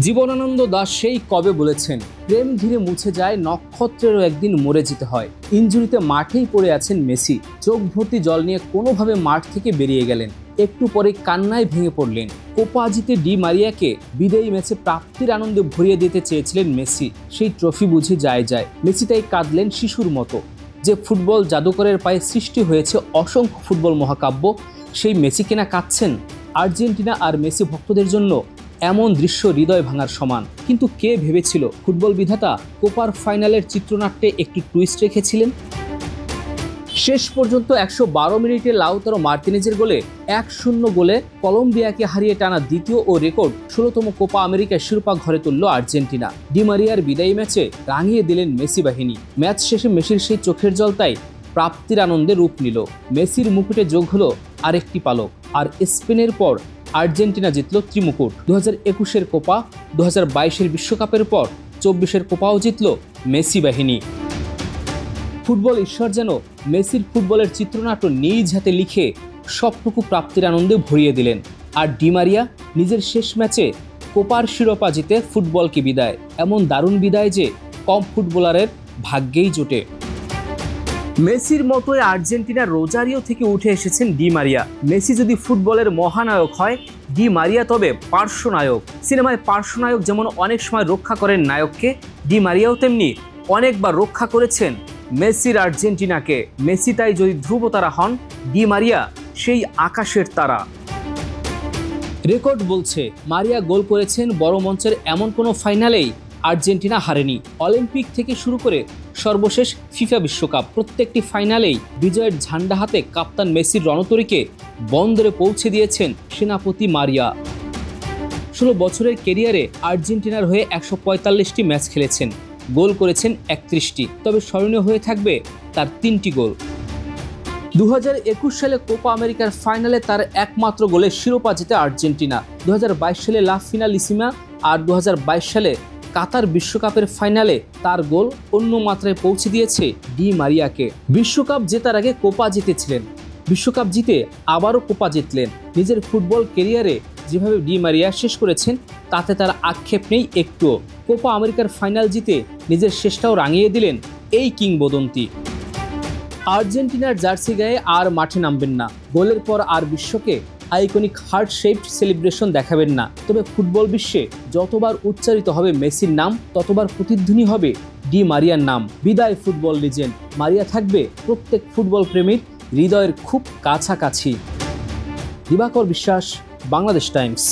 জীবনানন্দ দাশ সেই কবে বলেছেন, প্রেম ধীরে মুছে যায়, নক্ষত্রেরও একদিন মরে যেতে হয়। ইনজুরিতে মাঠেই পড়ে আছেন মেসি। চোখ ভর্তি জল নিয়ে কোনোভাবে মাঠ থেকে বেরিয়ে গেলেন। একটু পরে কান্নায় ভেঙে পড়লেন। কোপা জিতে ডি মারিয়াকে বিদায়ী ম্যাচে প্রাপ্তির আনন্দে ভরিয়ে দিতে চেয়েছিলেন মেসি। সেই ট্রফি বুঝি যায়। মেসি তাই কাঁদলেন শিশুর মতো। যে ফুটবল জাদুকরের পায়ে সৃষ্টি হয়েছে অসংখ্য ফুটবল মহাকাব্য, সেই মেসি কিনা কাঁদছেন। আর্জেন্টিনা আর মেসি ভক্তদের জন্য এমন দৃশ্য হৃদয় ভাঙার সমান। কিন্তু কে ভেবেছিল ফুটবল বিধাতা কোপার ফাইনালের চিত্রনাট্যে একটু টুইস্ট রেখেছিলেন। শেষ পর্যন্ত 112 মিনিটে লাউতারো মার্তিনেজের গোলে 1-0 গোলে কলম্বিয়াকে হারিয়ে টানা দ্বিতীয় ও রেকর্ড 16তম কোপা আমেরিকার শিরোপা ঘরে তুলল আর্জেন্টিনা। ডি মারিয়ার বিদায়ী ম্যাচে রাঙিয়ে দিলেন মেসি বাহিনী। ম্যাচ শেষে মেসির সেই চোখের জল তাই প্রাপ্তির আনন্দে রূপ নিল। মেসির মুকুটে যোগ হলো আরেকটি পালক। আর স্পেনের পর আর্জেন্টিনা জিতল ত্রিমুকুট। 2021-এর কোপা, 2022-এর বিশ্বকাপের পর 24-এর কোপাও জিতল মেসি বাহিনী। ফুটবল ঈশ্বর যেন মেসির ফুটবলের চিত্রনাট্য নিজ হাতে লিখে সবটুকু প্রাপ্তির আনন্দে ভরিয়ে দিলেন। আর ডি মারিয়া নিজের শেষ ম্যাচে কোপার শিরোপা জিতে ফুটবলকে বিদায়। এমন দারুণ বিদায় যে কম ফুটবলারের ভাগ্যেই জোটে। মেসির মতোই আর্জেন্টিনার রোজারিও থেকে উঠে এসেছেন ডি মারিয়া। মেসি যদি ফুটবলের মহানায়ক হয়, ডি মারিয়া তবে পার্শ্বনায়ক। সিনেমায় পার্শ্বনায়ক যেমন অনেক সময় রক্ষা করেন নায়ককে, ডি মারিয়াও তেমনি অনেকবার রক্ষা করেছেন মেসির আর্জেন্টিনাকে। মেসি তাই যদি ধ্রুবতারা হন, ডি মারিয়া সেই আকাশের তারা। রেকর্ড বলছে, মারিয়া গোল করেছেন বড় মঞ্চের এমন কোনো ফাইনালেই আর্জেন্টিনা হারেনি। অলিম্পিক থেকে শুরু করে সর্বশেষ ফিফা বিশ্বকাপ, প্রত্যেকটি ফাইনালেই বিজয়ের ঝান্ডা হাতে কাপ্তান মেসির রণতরীকে বন্দরে পৌঁছে দিয়েছেন সেনাপতি মারিয়া। 16 বছরের কেরিয়ারে আর্জেন্টিনার হয়ে 145টি ম্যাচ খেলেছেন, গোল করেছেন 31টি। তবে স্মরণীয় হয়ে থাকবে তার 3টি গোল। 2021 সালে কোপা আমেরিকার ফাইনালে তার একমাত্র গোলে শিরোপা জিতে আর্জেন্টিনা। 2022 সালে লা ফিনালিসিমা আর 2022 সালে কাতার বিশ্বকাপের ফাইনালে তার গোল অন্য মাত্রায় পৌঁছে দিয়েছে ডি মারিয়াকে। বিশ্বকাপ জেতার আগে কোপা জিতেছিলেন, বিশ্বকাপ জিতে আবারও কোপা জিতলেন। নিজের ফুটবল কেরিয়ারে যেভাবে ডি মারিয়া শেষ করেছেন তাতে তার আক্ষেপ নেই একটুও। কোপা আমেরিকার ফাইনাল জিতে নিজের শেষটাও রাঙিয়ে দিলেন এই কিংবদন্তি। আর্জেন্টিনার জার্সি গায়ে আর মাঠে নামবেন না, গোলের পর আর বিশ্বকে আইকনিক হার্ট শেপড সেলিব্রেশন দেখাবেন না। তবে ফুটবল বিশ্বে যতবার উচ্চারিত হবে মেসির নাম, ততবার প্রতিধ্বনি হবে ডি মারিয়ার নাম। বিদায় ফুটবল লিজেন্ড। মারিয়া থাকবে প্রত্যেক ফুটবল প্রেমীর হৃদয়ের খুব কাছাকাছি। দিবাকর বিশ্বাস, বাংলাদেশ টাইমস।